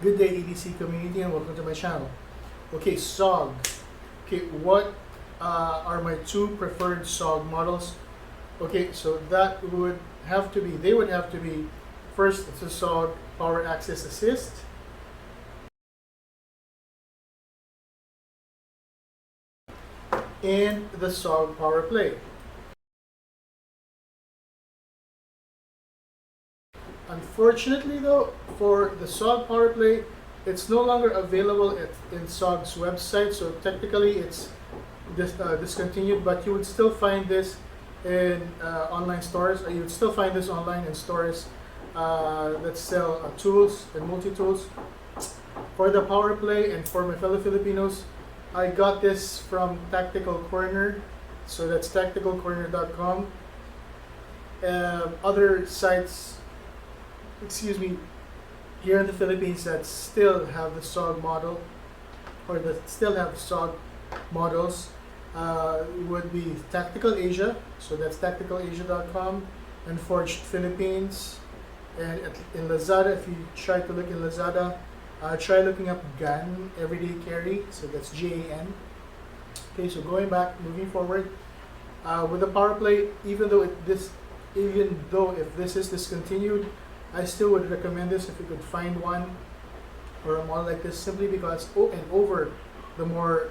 Good day, EDC community, and welcome to my channel. Okay, SOG. Okay, what are my two preferred SOG models? Okay, so that would have to be, they would have to be, first, it's a SOG Poweraccess Assist, and the SOG Powerplay. Unfortunately though, for the SOG Powerplay, it's no longer available in SOG's website, so technically it's discontinued, but you would still find this in online stores, or you would still find this online in stores that sell tools and multi-tools. For the Powerplay and for my fellow Filipinos, I got this from Tactical Corner, so that's tacticalcorner.com. Other sites, here in the Philippines that still have the SOG model, or that still have SOG models, would be Tactical Asia, so that's tacticalasia.com, and Forged Philippines. And in Lazada, if you try to look in Lazada, try looking up GAN, Everyday Carry, so that's GAN. Okay, so moving forward, with the Powerplay, even though if this is discontinued, I still would recommend this if you could find one or a model like this, simply because over the newer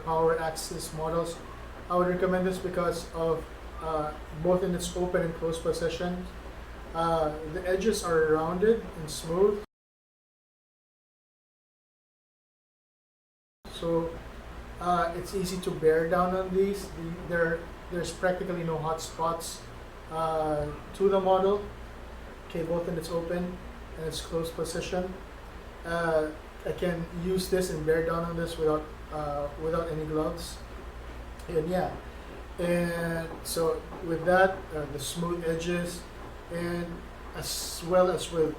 Poweraccess models, I would recommend this because of both in its open and closed position. The edges are rounded and smooth, so it's easy to bear down on these. There's practically no hot spots to the model. Okay, both in its open and its closed position. I can use this and bear down on this without any gloves. And yeah, and so with that, the smooth edges, and as well as with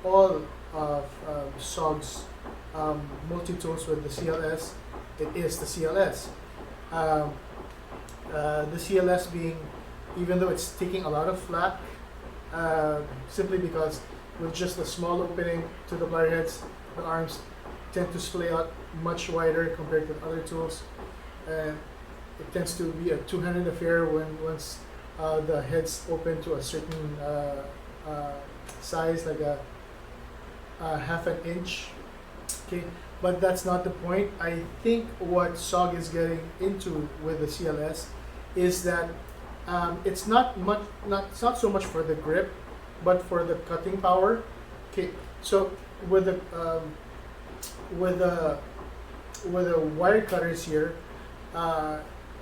all of SOG's multi-tools with the CLS, it is the CLS. The CLS being, even though it's taking a lot of flack, simply because with just a small opening to the plier heads, the arms tend to splay out much wider compared to other tools, and it tends to be a two-handed affair once the heads open to a certain size, like a half an inch. Okay, but that's not the point. I think what SOG is getting into with the CLS is that it's not so much for the grip, but for the cutting power. Okay, so with the wire cutters here,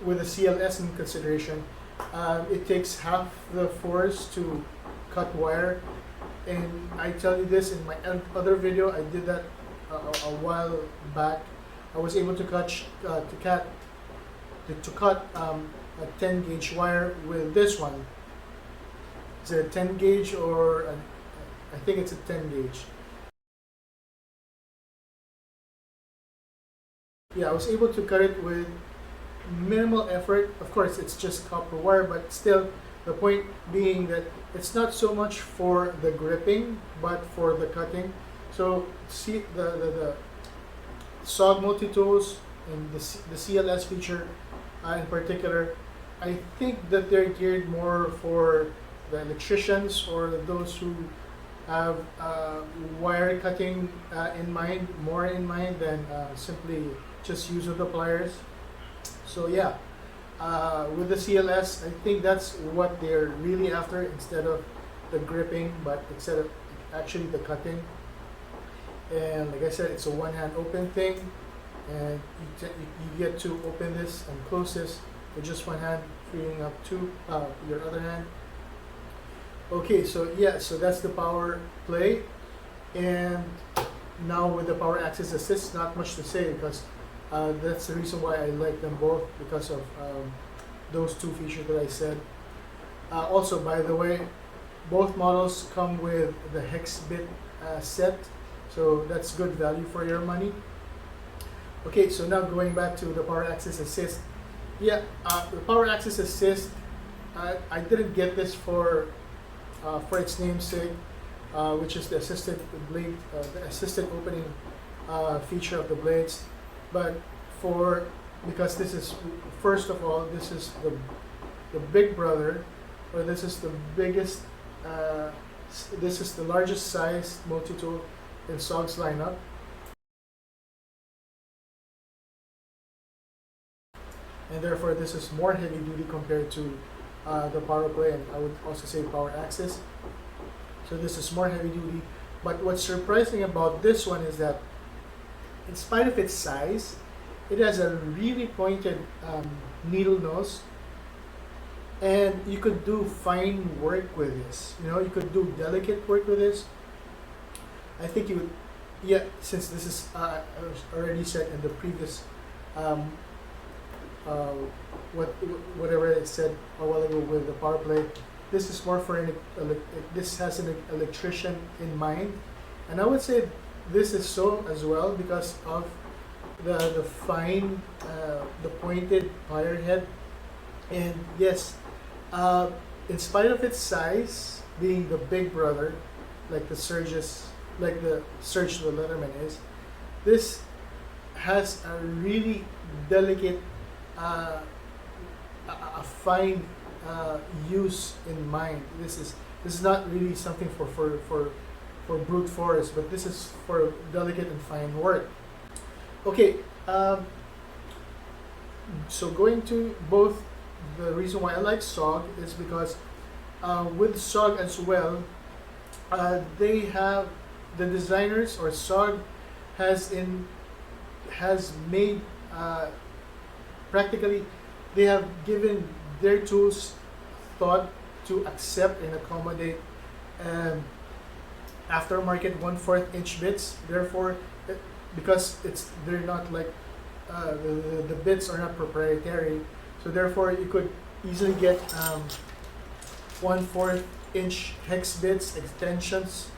with the CLS in consideration, it takes half the force to cut wire, and I tell you this in my other video, I did that a while back. I was able to cut a 10 gauge wire with this one. Is it a 10 gauge or I think it's a 10 gauge. Yeah, I was able to cut it with minimal effort. Of course, it's just copper wire, but still, the point being that it's not so much for the gripping, but for the cutting. So see the SOG multi-tools and the CLS feature in particular, I think that they're geared more for the electricians or those who have wire cutting more in mind than simply just use of the pliers. So yeah, with the CLS, I think that's what they're really after, instead of the gripping, but instead of actually the cutting. And like I said, it's a one-hand open thing, and you get to open this and close this with just one hand, freeing up your other hand. Okay, so yeah, so that's the Powerplay. And now with the Poweraccess Assist, not much to say, because that's the reason why I like them both, because of those two features that I said. Also, by the way, both models come with the hex bit set, so that's good value for your money. Okay, so now going back to the Poweraccess Assist. Yeah, the Poweraccess Assist, I didn't get this for its namesake. which is the assisted blade, the assisted opening feature of the blades. But because this is, first of all, this is the big brother, or this is the biggest, this is the largest size multi-tool in SOG's lineup. And therefore this is more heavy duty compared to the Powerplay, and I would also say Poweraccess. So this is more heavy duty. But what's surprising about this one is that in spite of its size, it has a really pointed needle nose, and you could do fine work with this. You know, you could do delicate work with this. I think you would, yeah, since this is already said in the previous whatever it said a while ago with the Powerplay, this is more for this has an electrician in mind, and I would say this is so as well because of the fine, the pointed plier head. And yes, in spite of its size being the big brother, like the Surge's, like the Surge the Letterman is, this has a really delicate, a fine use in mind. This is not really something for brute force, but this is for delicate and fine work. Okay, so going to both, the reason why I like SOG is because with SOG as well, they have, the designers or SOG has made practically, they have given their tools thought to accept and accommodate aftermarket 1/4 inch bits. Therefore, because they're not like the bits are not proprietary, so therefore you could easily get 1/4 inch hex bits extensions,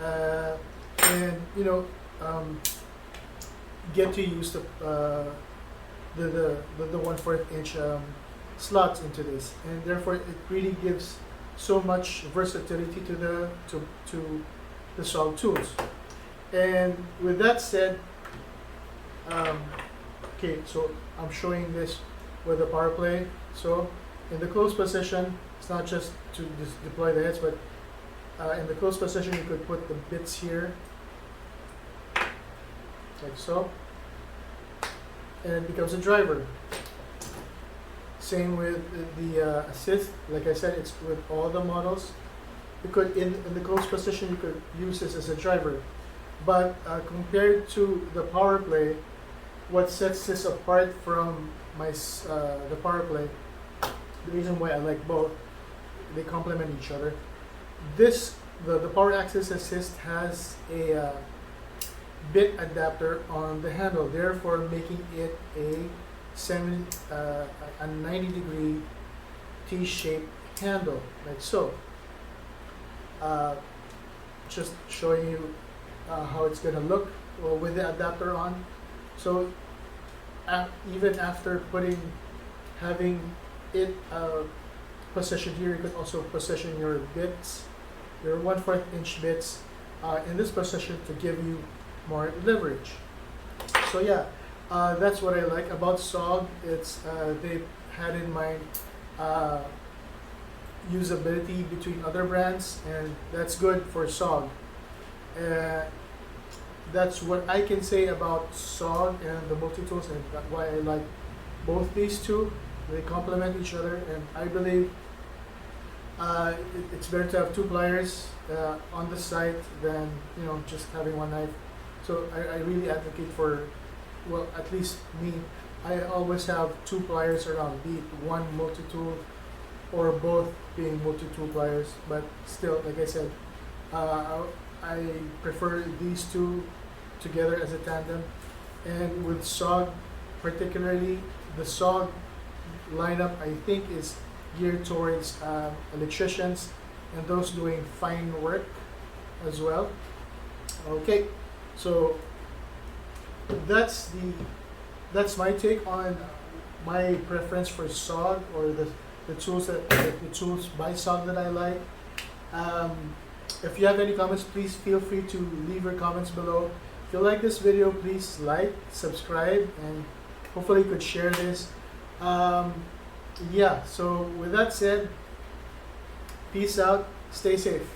and you know, get to use the 1/4 inch slots into this, and therefore it really gives so much versatility to the SOG tools. And with that said, okay, so I'm showing this with the Powerplay. So in the closed position, it's not just to deploy the heads, but in the closed position you could put the bits here, like so, and it becomes a driver. Same with the assist. Like I said, it's with all the models. You could, in the closed position, you could use this as a driver. But compared to the Powerplay, what sets this apart from the Powerplay, the reason why I like both, they complement each other. The Poweraccess Assist has a bit adapter on the handle, therefore making it a 90-degree T-shaped handle, like so. Just showing you how it's gonna look with the adapter on. So even after having it positioned here, you could also position your bits, your 1/4 inch bits in this position to give you more leverage. So yeah, that's what I like about SOG. It's they had in mind usability between other brands, and that's good for SOG. That's what I can say about SOG and the multi-tools, and that's why I like both these two. They complement each other, and I believe it's better to have two pliers on the site than, you know, just having one knife. So I really advocate for, well, at least me, I always have two pliers around, be it one multi-tool or both being multi-tool pliers. But still, like I said, I prefer these two together as a tandem. And with SOG, particularly the SOG lineup, I think is geared towards electricians and those doing fine work as well. Okay, so that's my take on my preference for SOG, or the tools by SOG that I like. If you have any comments, please feel free to leave your comments below. If you like this video, please like, subscribe, and hopefully you could share this. Yeah, so with that said, peace out, stay safe.